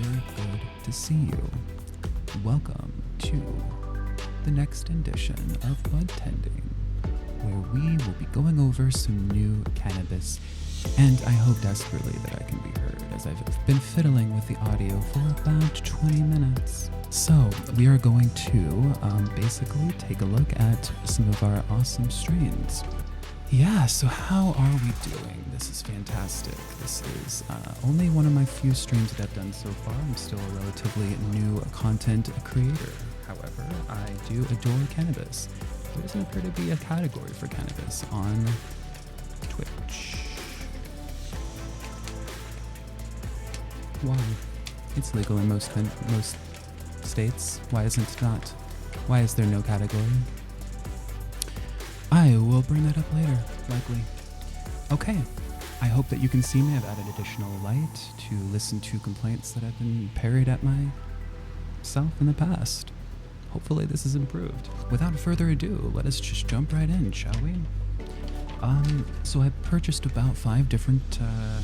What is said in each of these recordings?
very good to see you. Welcome to the next edition of Bud Tending, where we will be going over some new cannabis, and I hope desperately that I can be heard, as I've been fiddling with the audio for about 20 minutes. So, we are going to basically take a look at some of our awesome strains. Yeah, so how are we doing? This is fantastic. This is only one of my few streams that I've done so far. I'm still a relatively new content creator. However, I do adore cannabis. There doesn't appear to be a category for cannabis on Twitch. Why? It's legal in most states. Why isn't it not? Why is there no category? I will bring that up later, likely. Okay, I hope that you can see me. I've added additional light to listen to complaints that have been parried at myself in the past. Hopefully this is improved. Without further ado, let us just jump right in, shall we? So I purchased about 5 different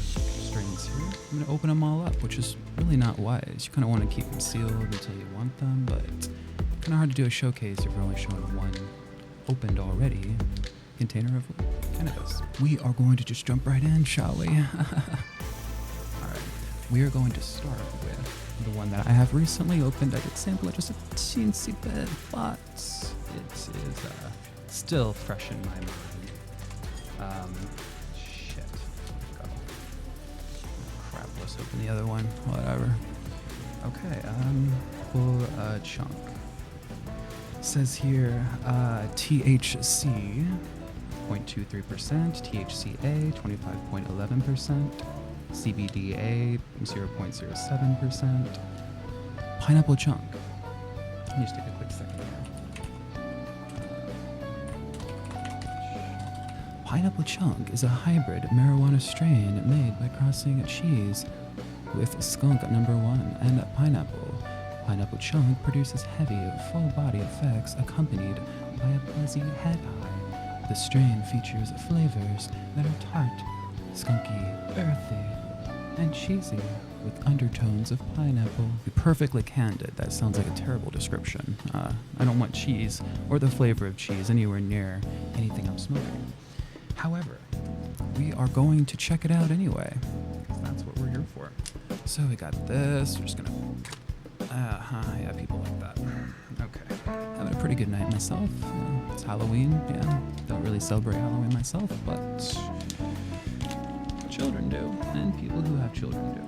strains here. I'm gonna open them all up, which is really not wise. You kinda wanna keep them sealed until you want them, but kinda hard to do a showcase if you're only showing one opened already container of cannabis. We are going to just jump right in, shall we? Alright, we are going to start with the one that I have recently opened. I did sample it just a teensy bit, but it is still fresh in my mind. Shit. Go. Crap, let's open the other one. Whatever. Okay, full chunk. Says here THC 0.23%, THCA 25.11%, CBDA 0.07%, pineapple chunk. Let me just take a quick second here. Pineapple chunk is a hybrid marijuana strain made by crossing cheese with skunk number 1 and pineapple. Pineapple chunk produces heavy, full-body effects accompanied by a buzzy head high. The strain features flavors that are tart, skunky, earthy, and cheesy, with undertones of pineapple. To be perfectly candid, that sounds like a terrible description. I don't want cheese or the flavor of cheese anywhere near anything I'm smoking. However, we are going to check it out anyway, because that's what we're here for. So we got this. We're just gonna yeah, people like that. Okay. Having a pretty good night myself. It's Halloween, yeah. Don't really celebrate Halloween myself, but children do, and people who have children do.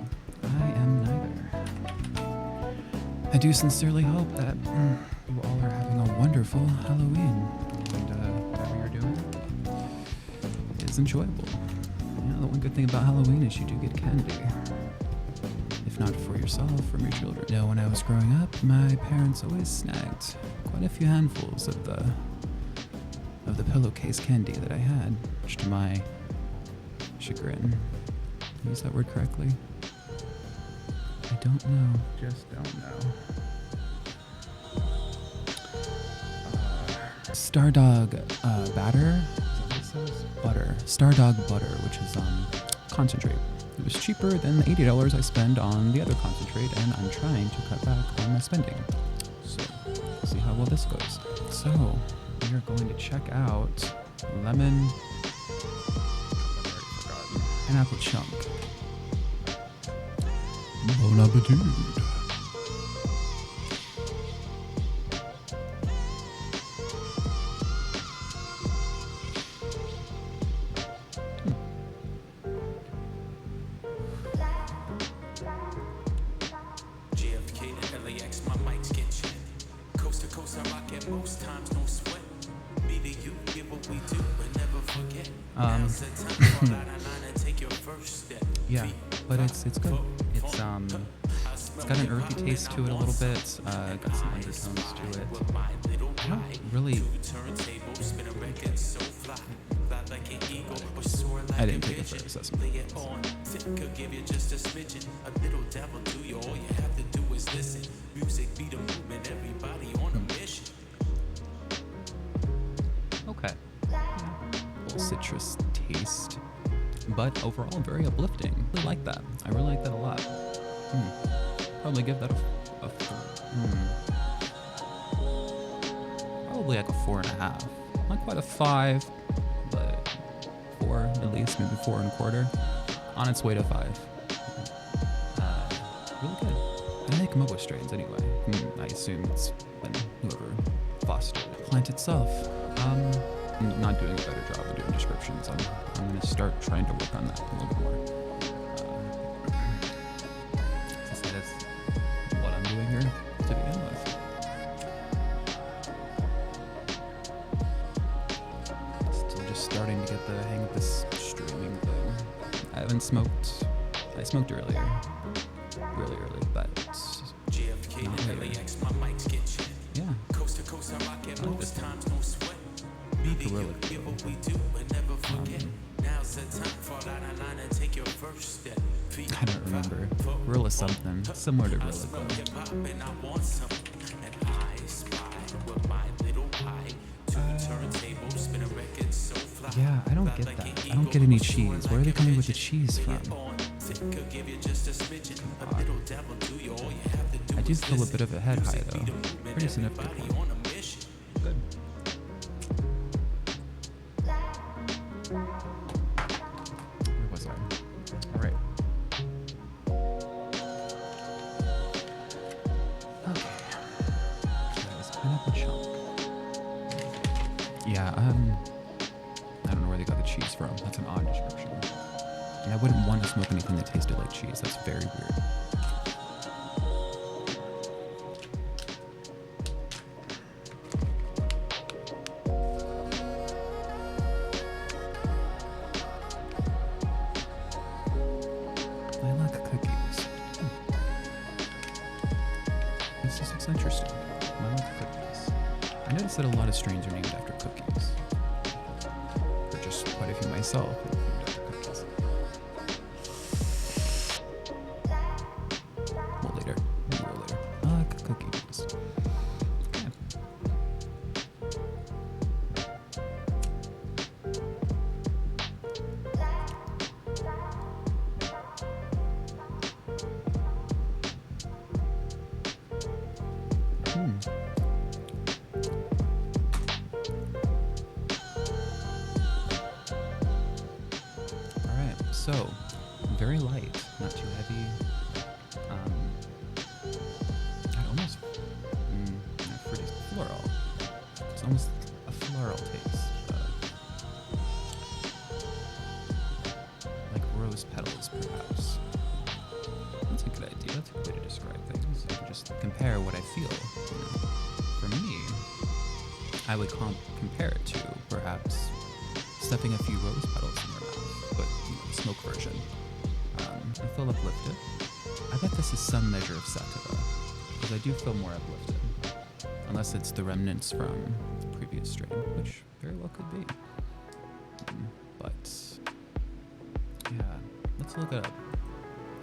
I am neither. I do sincerely hope that you all are having a wonderful Halloween, and whatever you're doing is enjoyable. Yeah, the one good thing about Halloween is you do get candy. Not for yourself, from your children. You know, when I was growing up, my parents always snagged quite a few handfuls of the pillowcase candy that I had, much to my chagrin. Use that word correctly? I don't know. Just don't know. Stardog batter? Is that what it says? Butter. Stardog butter, which is concentrate. It was cheaper than the $80 I spend on the other concentrate, and I'm trying to cut back on my spending. So, let's see how well this goes. So, we are going to check out lemon, pineapple chunk. Bon appetit. Yeah, but it's good. It's got an earthy taste to it a little bit. Got some undertones to it. I don't really. I didn't take it for assessment. Okay. A little citrus taste, but overall very uplifting. I really like that. I really like that a lot. Probably give that probably like a 4.5. Not quite a 5, but 4 at least, maybe 4.25. On its way to 5. Really good. And they come up with strains anyway. I assume it's been whoever fostered the plant itself. I'm not doing a better job of doing descriptions. I'm going to start trying to work on that a little bit more. Since that is what I'm doing here to begin with. Still just starting to get the hang of this streaming thing. I haven't smoked. I smoked earlier. Really early, but JFK and LAX, my mics get checked. yeah. Coast to coast, I rock at most times, no sweat. Be the Gorilla give what we do and never forget. Now's the time, fall out of line and take your first step. I don't remember. Gorilla something, similar to Gorilla Glue. Hip hop and I want something. And I spy with my little pie. 2 turntables, spin a record so fly. Yeah, I don't get that. I don't get any cheese. Where are they coming with the cheese from? I do feel a bit of a head high though. Pretty significantly. Good. Where was I? Alright. Okay. That was pineapple chunk. Yeah, I don't know where they got the cheese from. That's an odd description. And I wouldn't want to smoke anything that tasted like cheese. That's very weird. Lilac cookies. This looks interesting. Lilac cookies. I noticed that a lot of strains are named after cookies. Or just quite a few myself. Later. I like cookies. Okay. Alright, so very light, not too heavy. Almost pretty floral. It's almost a floral taste. Like rose petals, perhaps. That's a good idea. That's a good way to describe things. You can just compare what I feel. For me, I would compare it to perhaps stuffing a few rose petals in your mouth, but the smoke version. I feel uplifted. I bet this is some measure of sativa, because I do feel more uplifted. Unless it's the remnants from the previous strain, which very well could be. But, yeah, let's look it up.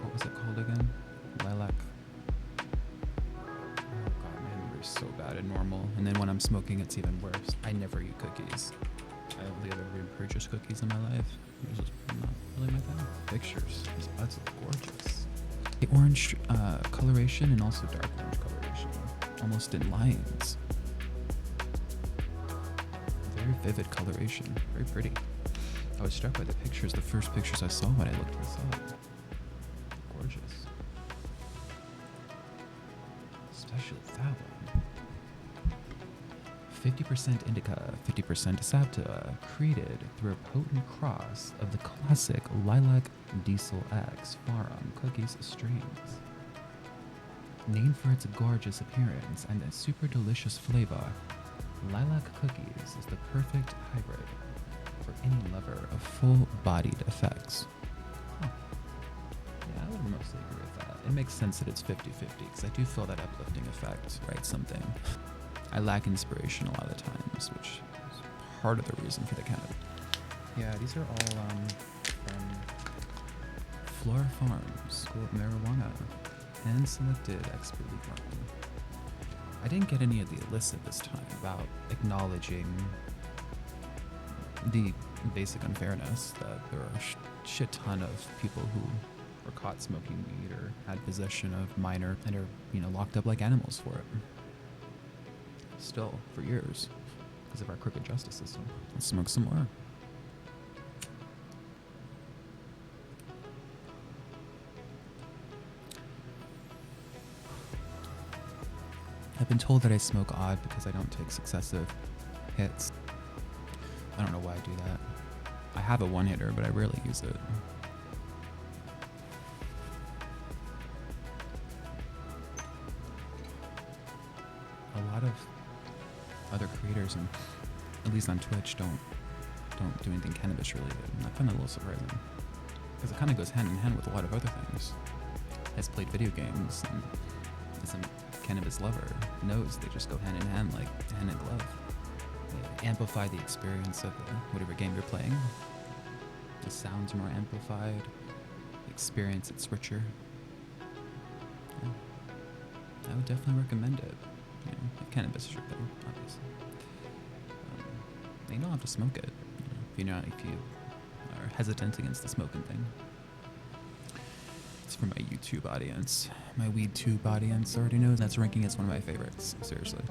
What was it called again? Lilac. Oh god, my memory's so bad and normal. And then when I'm smoking, it's even worse. I never eat cookies. I only ever repurchased cookies in my life. It's just not really my thing. Pictures. These buds look gorgeous. The orange coloration and also dark orange coloration. Almost in lines. Very vivid coloration. Very pretty. I was struck by the pictures, the first pictures I saw when I looked this up. Gorgeous. Especially that one. 50% indica, 50% sativa, created through a potent cross of the classic Lilac Diesel X Farm Cookies strains. Named for its gorgeous appearance and its super delicious flavor, Lilac Cookies is the perfect hybrid for any lover of full-bodied effects. Huh. Yeah, I would mostly agree with that. It makes sense that it's 50-50, because I do feel that uplifting effect, right? Something. I lack inspiration a lot of the times, which is part of the reason for the cannabis. Yeah, these are all from Flora Farms, School of Marijuana, hand-selected, expertly grown. I didn't get any of the illicit this time about acknowledging the basic unfairness that there are a shit ton of people who or caught smoking weed or had possession of minor and are, locked up like animals for it. Still, for years, because of our crooked justice system. Let's smoke some more. I've been told that I smoke odd because I don't take successive hits. I don't know why I do that. I have a one-hitter, but I rarely use it. A lot of other creators, and at least on Twitch, don't do anything cannabis related. And I find that a little surprising, because it kind of goes hand in hand with a lot of other things. Has played video games and is a cannabis lover, knows they just go hand in hand, like hand in glove. They amplify the experience of whatever game you're playing. The sounds are more amplified. The experience, it's richer. Yeah. I would definitely recommend it. If cannabis is your thing, obviously. You don't have to smoke it. If you are hesitant against the smoking thing. It's for my YouTube audience. My WeedTube audience already knows that's ranking as one of my favorites. Seriously.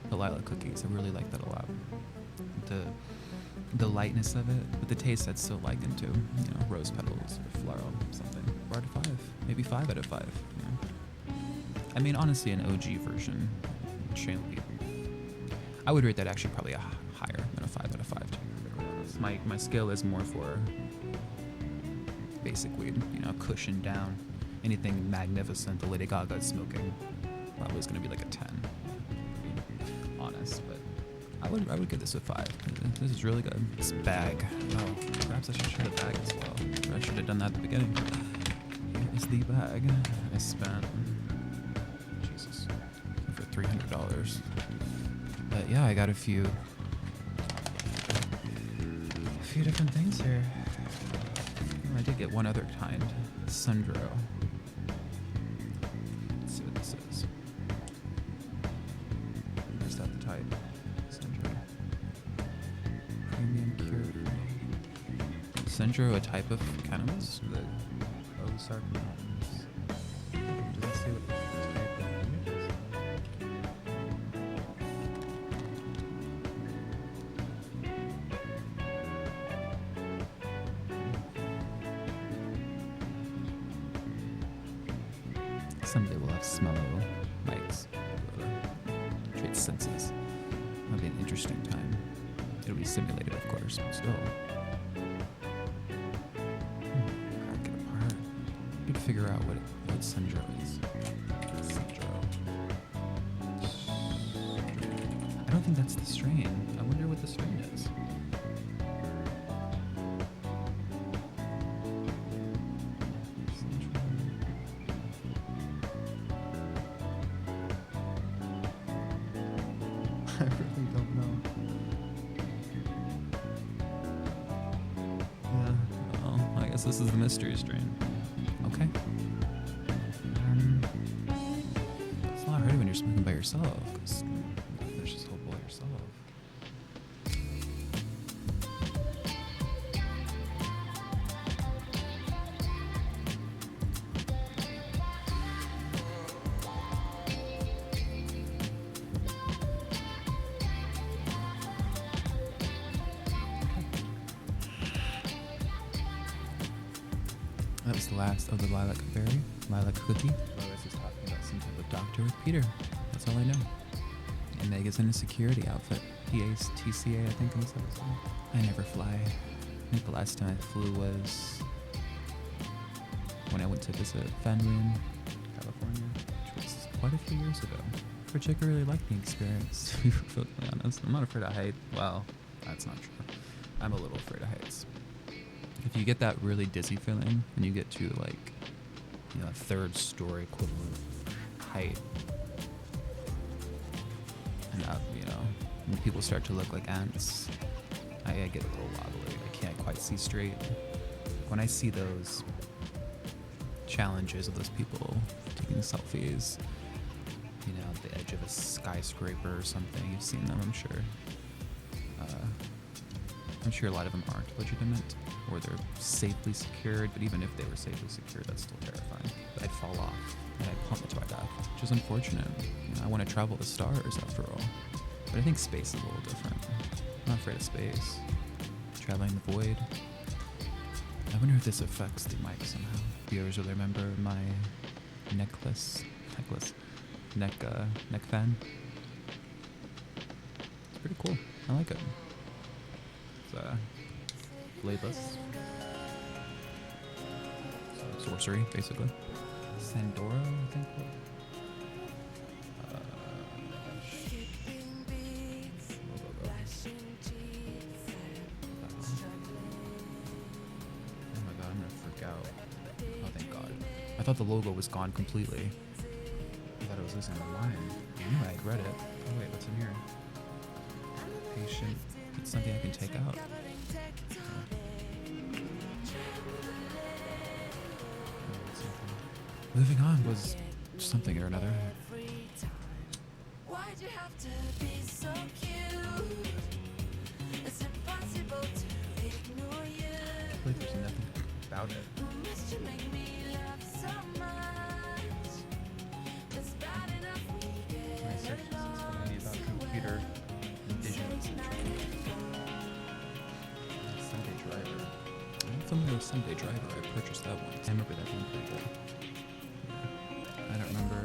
The lilac cookies, I really like that a lot. The lightness of it, but the taste I'd still like into, rose petals or floral, something. 4 out of 5, maybe 5 out of 5. I mean, honestly, an OG version, I would rate that actually probably higher than a 5 out of 5. My scale is more for basic weed, cushion down. Anything magnificent, the Lady Gaga is smoking, probably is going to be like a 10. Honest, but I would give this a 5. This is really good. This bag. Oh, perhaps I should show the bag as well. I should have done that at the beginning. Here is the bag. I spent for $300. But yeah, I got a few different things here. I did get one other kind, Sundro. Let's see what this is. Is that the type? Sundro. Premium cured. Sundro, a type of cannabis? The Ozark Mountains. Does that say what type of weed it is? Someday we'll have smello mics. Trade senses. That'll be an interesting time. It'll be simulated, of course, but still. Crack it apart. We could figure out what Sundro is. Sundro. I don't think that's the strain. I wonder what the strain is. I really don't know. Yeah, well, I guess this is the mystery strain. Okay. It's a lot harder when you're smoking by yourself, because you finish this whole bowl yourself. That was the last of the lilac cookie. Lois is talking about some type of doctor with Peter. That's all I know. And Meg is in a security outfit. PA's TCA, I think, in this episode. I never fly. I think the last time I flew was when I went to visit family in California, which was quite a few years ago. Which I really liked the experience, to be perfectly honest. I'm not afraid of height. Well, that's not true. I'm a little afraid of heights. If you get that really dizzy feeling and you get to like, a third story equivalent height, and up, when people start to look like ants, I get a little wobbly. I can't quite see straight. When I see those challenges of those people taking selfies, at the edge of a skyscraper or something, you've seen them, I'm sure. I'm sure a lot of them aren't legitimate, or they're safely secured, but even if they were safely secured, that's still terrifying. But I'd fall off, and I'd plummet to my death, which is unfortunate. You know, I want to travel the stars, after all. But I think space is a little different. I'm not afraid of space. Traveling the void. I wonder if this affects the mic somehow. Viewers will remember my neck fan. It's pretty cool. I like it. It's bladeless. Sorcery, basically. Sandora, I think. I thought the logo was gone completely. I thought I was losing my mind. I knew I had read it. Oh wait, what's in here? Patient. It's something I can take out. Moving on was something or another. Why'd you have to be so cute? It's impossible to ignore you. I feel like there's nothing about it. Must you make me laugh so much? It's bad enough we My get search is along. going to be about computer vision essentially. Sunday Driver. I'm familiar with Sunday Driver. I purchased that once. I remember that being pretty good. I don't remember.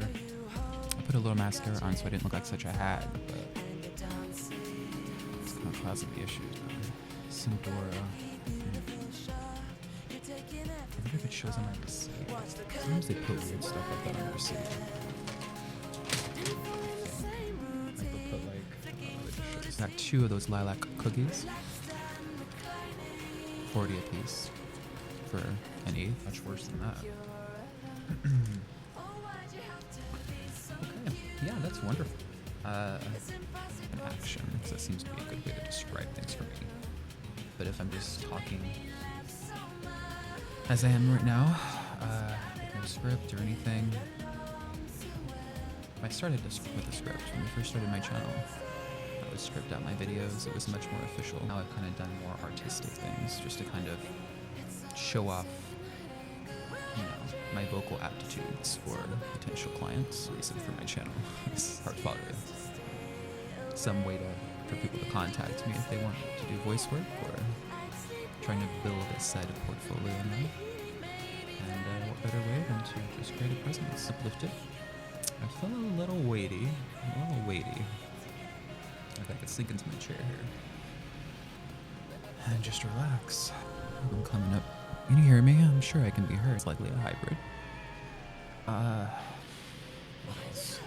I put a little mascara on so I didn't look like such a hag, but it's kind of causing the issues. Sandora. I wonder if it shows on my receipt. Sometimes they put weird stuff like that on the receipt. Like they'll put like, it's got 2 of those lilac cookies. 40 a piece for an eighth. Much worse than that. Okay, yeah, that's wonderful. An action, because that seems to be a good way to describe things for me. But if I'm just talking as I am right now, with no script or anything. I started with a script when I first started my channel. I would script out my videos. It was much more official. Now I've kind of done more artistic things just to kind of show off, you know, my vocal aptitudes for potential clients. The reason for my channel is hard fodder. Some way for people to contact me if they want to do voice work or trying to build a side portfolio now. And what better way than to just create a presence, uplift it. I feel a little weighty. Like I could sink into my chair here. And just relax. I'm coming up. Can you hear me? I'm sure I can be heard. It's likely a hybrid. What else?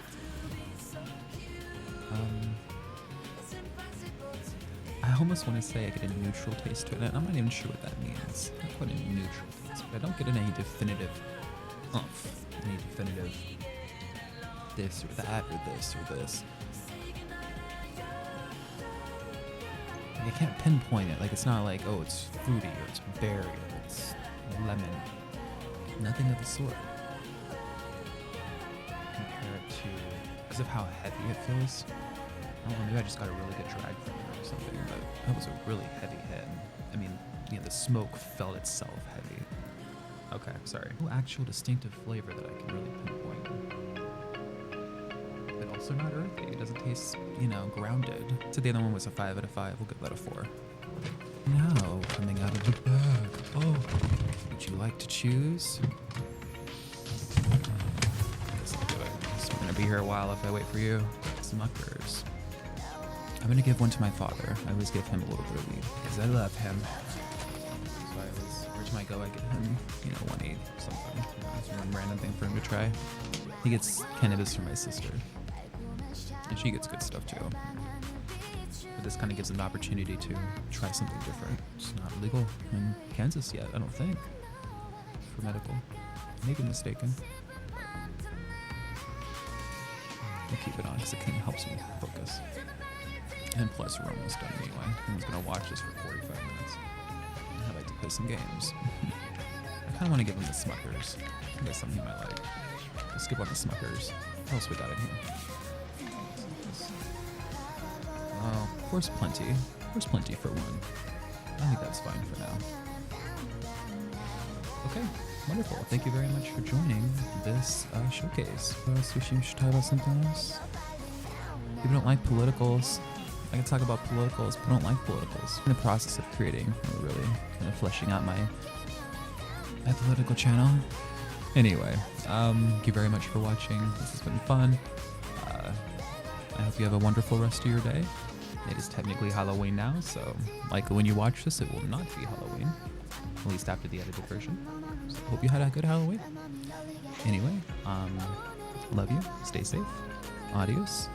I almost want to say I get a neutral taste to it. I'm not even sure what that means. I put a neutral taste, but I don't get any definitive oomph. Any definitive this or that or this or this. Like, I can't pinpoint it. Like, it's not like, oh, it's fruity or it's berry or it's lemon. Nothing of the sort. Compare it to, because of how heavy it feels. I don't know, maybe I just got a really good drag from it or something, but that was a really heavy hit. I mean, you know, the smoke felt itself heavy. Okay, sorry. No actual distinctive flavor that I can really pinpoint. But also not earthy. It doesn't taste, you know, grounded. So the other one was a 5 out of 5. We'll give that a 4. Now, coming out of the bag. Oh, would you like to choose? I guess I'll do it. I'm gonna be here a while if I wait for you. Smuckers. I'm gonna give one to my father. I always give him a little bit of weed because I love him. So I always, where to my go, I get him, you know, 1/8 something. You know, it's one random thing for him to try. He gets cannabis from my sister, and she gets good stuff too. But this kind of gives him the opportunity to try something different. It's not legal in Kansas yet, I don't think, for medical. I may be mistaken. I'll keep it on because it kind of helps me focus. And plus, we're almost done anyway. No one's gonna watch this for 45 minutes. I'd like to play some games. I kind of want to give him the Smuckers. I think that's something he might like. Let's skip on the Smuckers. What else we got in here? Oh, of course, plenty. Of course, plenty for one. I think that's fine for now. Okay, wonderful. Thank you very much for joining this showcase. What else we should talk about something else? People don't like politicals. I can talk about politicals, but I don't like politicals. I'm in the process of creating, really kind of fleshing out my political channel. Anyway, thank you very much for watching. This has been fun. I hope you have a wonderful rest of your day. It is technically Halloween now, so likely when you watch this, it will not be Halloween, at least after the edited version. So hope you had a good Halloween. Anyway, love you. Stay safe. Adios.